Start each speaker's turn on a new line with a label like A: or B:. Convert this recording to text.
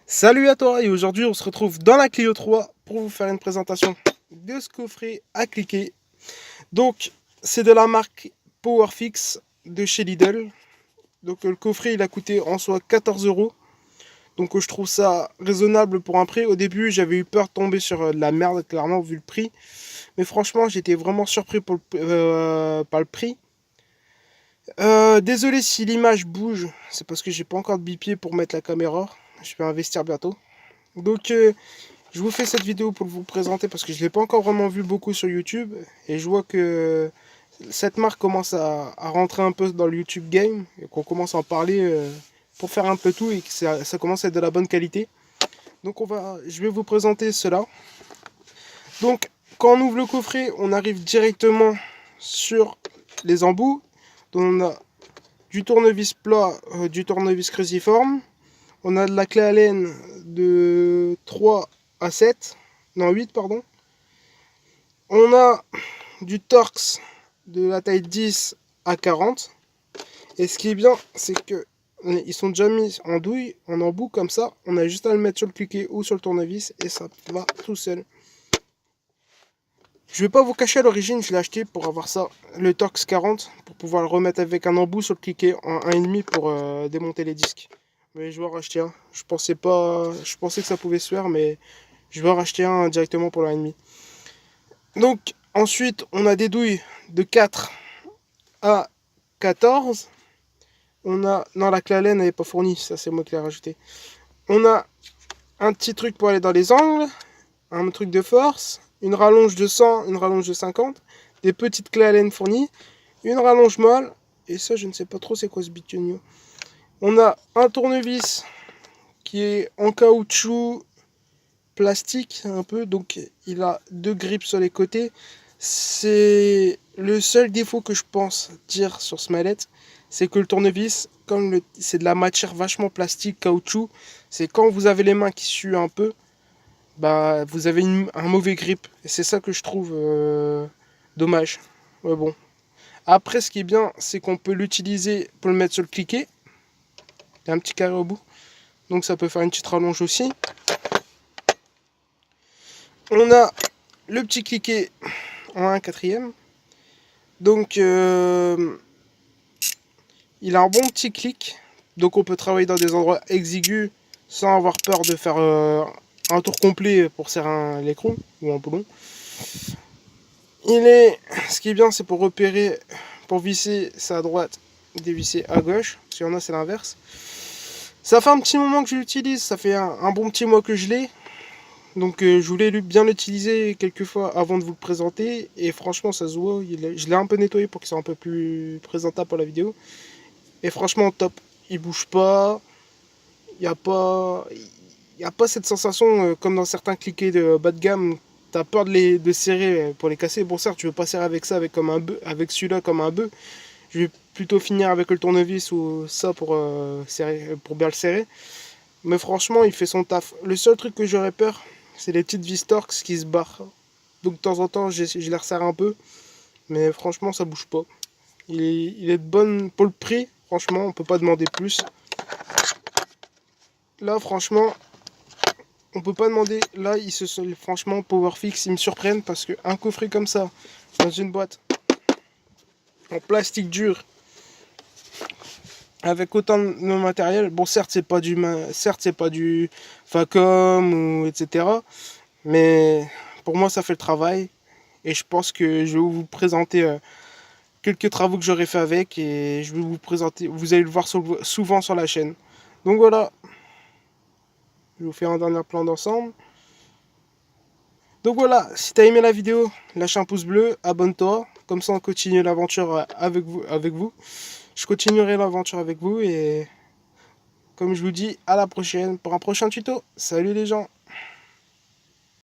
A: Salut à toi et aujourd'hui on se retrouve dans la Clio 3 pour vous faire une présentation de ce coffret à cliquer. Donc c'est de la marque Powerfix de chez Lidl. Donc le coffret il a coûté en soi 14 euros. Donc je trouve ça raisonnable pour un prix. Au début j'avais eu peur de tomber sur de la merde clairement vu le prix. Mais franchement j'étais vraiment surpris par le prix. Désolé si l'image bouge, c'est parce que j'ai pas encore de bipied pour mettre la caméra. Je vais investir bientôt. Donc je vous fais cette vidéo pour vous présenter parce que je ne l'ai pas encore vraiment vu beaucoup sur YouTube. Et je vois que cette marque commence à rentrer un peu dans le YouTube game. Et qu'on commence à en parler pour faire un peu tout et que ça commence à être de la bonne qualité. Donc je vais vous présenter cela. Donc quand on ouvre le coffret, on arrive directement sur les embouts. Donc on a du tournevis plat, du tournevis cruciforme. On a de la clé Allen de 3 à 7. Non, 8, pardon. On a du Torx de la taille 10 à 40. Et ce qui est bien, c'est que ils sont déjà mis en douille, en embout comme ça. On a juste à le mettre sur le cliquet ou sur le tournevis et ça va tout seul. Je vais pas vous cacher à l'origine, je l'ai acheté pour avoir ça, le Torx 40, pour pouvoir le remettre avec un embout sur le cliquet en 1,5 pour démonter les disques. Mais je vais en racheter un. Je pensais que ça pouvait se faire, mais je vais en racheter un directement pour l'1,5. Donc ensuite, on a des douilles de 4 à 14. On a... Non, la clé Allen n'est pas fournie, ça c'est moi qui l'ai rajouté. On a un petit truc pour aller dans les angles, un truc de force, une rallonge de 100, une rallonge de 50, des petites clés Allen fournies, une rallonge molle, et ça je ne sais pas trop c'est quoi ce bitonio. On a un tournevis qui est en caoutchouc plastique un peu, donc il a deux grippes sur les côtés. C'est le seul défaut que je pense dire sur ce mallette, c'est que le tournevis, comme c'est de la matière vachement plastique, caoutchouc, c'est quand vous avez les mains qui suent un peu, bah vous avez un mauvais grip. Et c'est ça que je trouve dommage. Ouais, bon. Après, ce qui est bien, c'est qu'on peut l'utiliser pour le mettre sur le cliquet. Il y a un petit carré au bout, donc ça peut faire une petite rallonge aussi. On a le petit cliquet en 1/4. Donc il a un bon petit clic. Donc on peut travailler dans des endroits exigus sans avoir peur de faire un tour complet pour serrer l'écrou ou un boulon. Ce qui est bien, c'est pour repérer, pour visser, c'est à droite, dévisser à gauche. Si y en a, c'est l'inverse. Ça fait un petit moment que je l'utilise, ça fait un bon petit mois que je l'ai. Donc je voulais bien l'utiliser quelques fois avant de vous le présenter. Et franchement ça se voit, je l'ai un peu nettoyé pour qu'il soit un peu plus présentable pour la vidéo. Et franchement top, il bouge pas, il n'y a pas cette sensation comme dans certains cliquets de bas de gamme. T'as peur de serrer pour les casser. Bon certes tu veux pas serrer avec ça avec celui-là comme un bœuf. Je vais plutôt finir avec le tournevis ou ça pour bien le serrer. Mais franchement il fait son taf. Le seul truc que j'aurais peur, c'est les petites vis Torx qui se barrent. Donc de temps en temps, je les resserre un peu. Mais franchement, ça bouge pas. Il est de bonne pour le prix. Franchement, on peut pas demander plus. Là, franchement, on peut pas demander. Là, franchement, Powerfix, ils me surprennent parce qu'un coffret comme ça, dans une boîte, en plastique dur, avec autant de matériel. Bon, certes, c'est pas du Facom ou etc. Mais pour moi, ça fait le travail. Et je pense que je vais vous présenter quelques travaux que j'aurais fait avec. Et je vais vous présenter. Vous allez le voir souvent sur la chaîne. Donc voilà. Je vais vous faire un dernier plan d'ensemble. Donc voilà. Si tu as aimé la vidéo, lâche un pouce bleu. Abonne-toi. Comme ça, on continue l'aventure avec vous. Je continuerai l'aventure avec vous. Et comme je vous dis, à la prochaine pour un prochain tuto. Salut les gens.